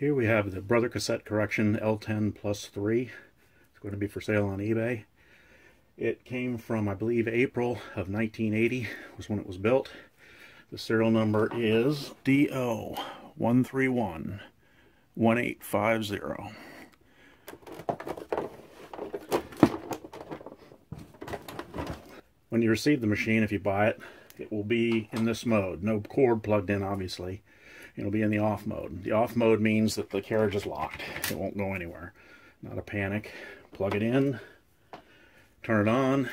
Here we have the Brother Cassette Correction L10 Plus 3. It's going to be for sale on eBay. It came from, I believe, April of 1980 was when it was built. The serial number is D0131850. When you receive the machine, if you buy it, it will be in this mode. No cord plugged in, obviously. It'll be in the off mode. The off mode means that the carriage is locked. It won't go anywhere. Not a panic. Plug it in, turn it on,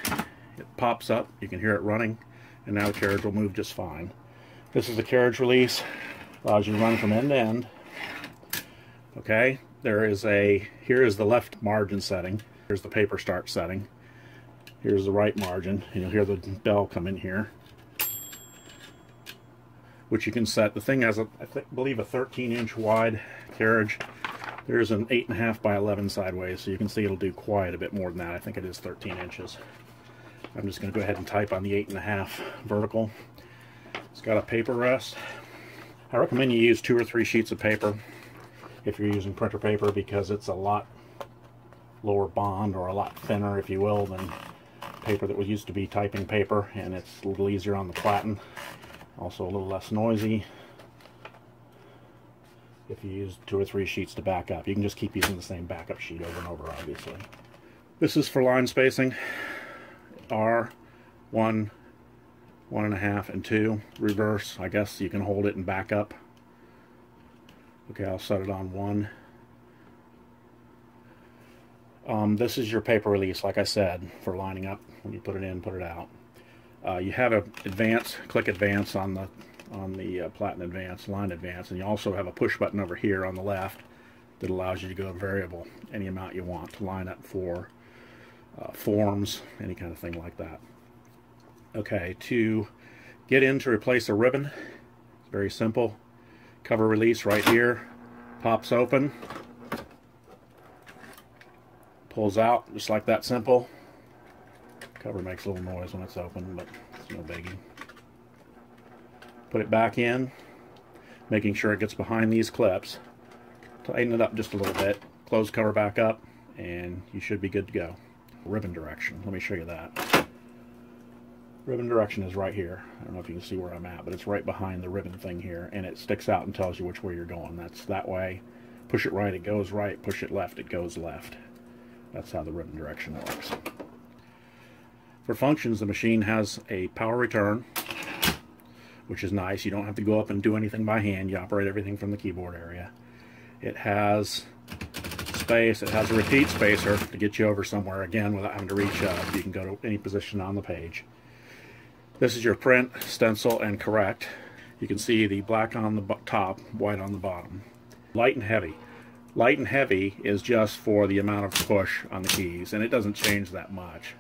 it pops up, you can hear it running, and now the carriage will move just fine. This is the carriage release. Allows you to run from end to end. Okay, here is the left margin setting. Here's the paper start setting. Here's the right margin, and you'll hear the bell come in here, which you can set. The thing has, I believe, a 13-inch wide carriage. There's an 8.5 by 11 sideways, so you can see it'll do quite a bit more than that. I think it is 13 inches. I'm just going to go ahead and type on the 8.5 vertical. It's got a paper rest. I recommend you use 2 or 3 sheets of paper if you're using printer paper, because it's a lot lower bond, or a lot thinner, if you will, than paper that was used to be typing paper, and it's a little easier on the platen. Also a little less noisy if you use 2 or 3 sheets to back up. You can just keep using the same backup sheet over and over, obviously. This is for line spacing. R, 1, 1.5, and 2. Reverse, I guess you can hold it and back up. Okay, I'll set it on 1. This is your paper release, like I said, for lining up. When you put it in, put it out. You have a click advance on the platen advance, line advance, and you also have a push button over here on the left that allows you to go variable, any amount you want to line up for forms, any kind of thing like that. Okay, to get in to replace a ribbon, it's very simple. Cover release right here, pops open, pulls out, just like that, simple. Cover makes a little noise when it's open, but it's no biggie. Put it back in, making sure it gets behind these clips. Tighten it up just a little bit, close cover back up, and you should be good to go. Ribbon direction, let me show you that. Ribbon direction is right here. I don't know if you can see where I'm at, but it's right behind the ribbon thing here, and it sticks out and tells you which way you're going. That's that way. Push it right, it goes right. Push it left, it goes left. That's how the ribbon direction works. For functions, the machine has a power return, which is nice. You don't have to go up and do anything by hand. You operate everything from the keyboard area. It has space. It has a repeat spacer to get you over somewhere, again, without having to reach up. You can go to any position on the page. This is your print, stencil, and correct. You can see the black on the top, white on the bottom. Light and heavy. Light and heavy is just for the amount of push on the keys, and it doesn't change that much,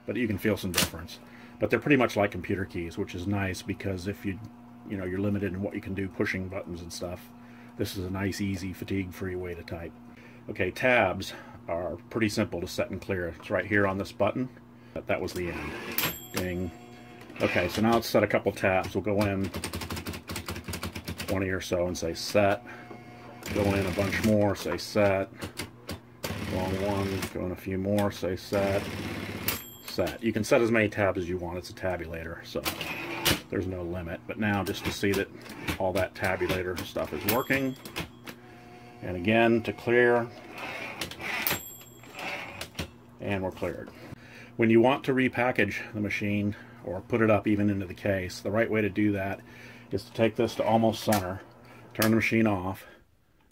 but you can feel some difference. But they're pretty much like computer keys, which is nice, because if you're limited in what you can do pushing buttons and stuff, this is a nice, easy, fatigue-free way to type. Okay, tabs are pretty simple to set and clear. It's right here on this button. That was the end. Ding. Okay, so now let's set a couple tabs. We'll go in 20 or so and say set. Go in a bunch more, say set. Wrong one, go in a few more, say set. Set. You can set as many tabs as you want. It's a tabulator, so there's no limit. But now, just to see that all that tabulator stuff is working, and again to clear, and we're cleared. When you want to repackage the machine or put it up even into the case, the right way to do that is to take this to almost center, turn the machine off,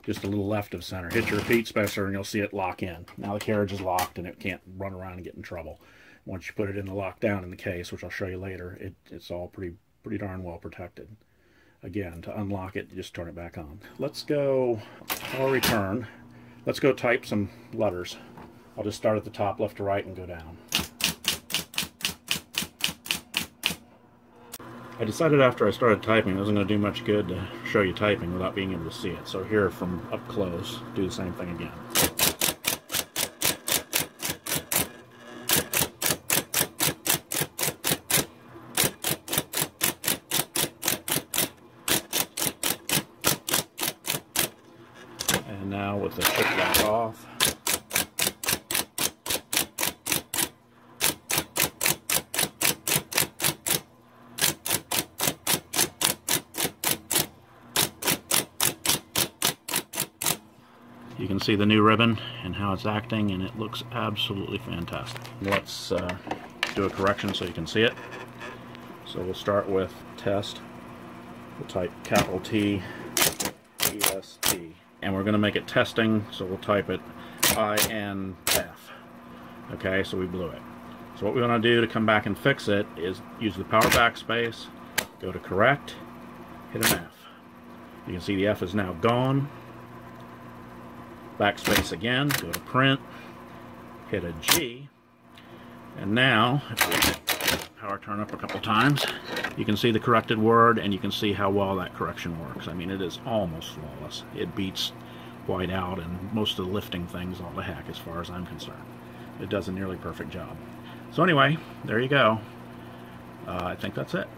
just a little left of center, hit your repeat spacer, and you'll see it lock in. Now the carriage is locked and it can't run around and get in trouble. Once you put it in the lockdown in the case, which I'll show you later, it's all pretty darn well protected. Again, to unlock it, just turn it back on. Let's go power return. Let's go type some letters. I'll just start at the top, left to right, and go down. I decided after I started typing it wasn't going to do much good to show you typing without being able to see it. So here, from up close, do the same thing again. And now with the chip back off, you can see the new ribbon and how it's acting, and it looks absolutely fantastic. Let's do a correction so you can see it. So we'll start with test. We'll type capital T, EST. And we're going to make it testing, so we'll type it INF. Okay, so we blew it. So what we want to do to come back and fix it is use the power backspace, go to correct, hit an F. You can see the F is now gone. Backspace again, go to print, hit a G, and now, if we power turn up a couple times, you can see the corrected word, and you can see how well that correction works. I mean, it is almost flawless. It beats white out and most of the lifting things all the heck, as far as I'm concerned. It does a nearly perfect job. So anyway, there you go. I think that's it.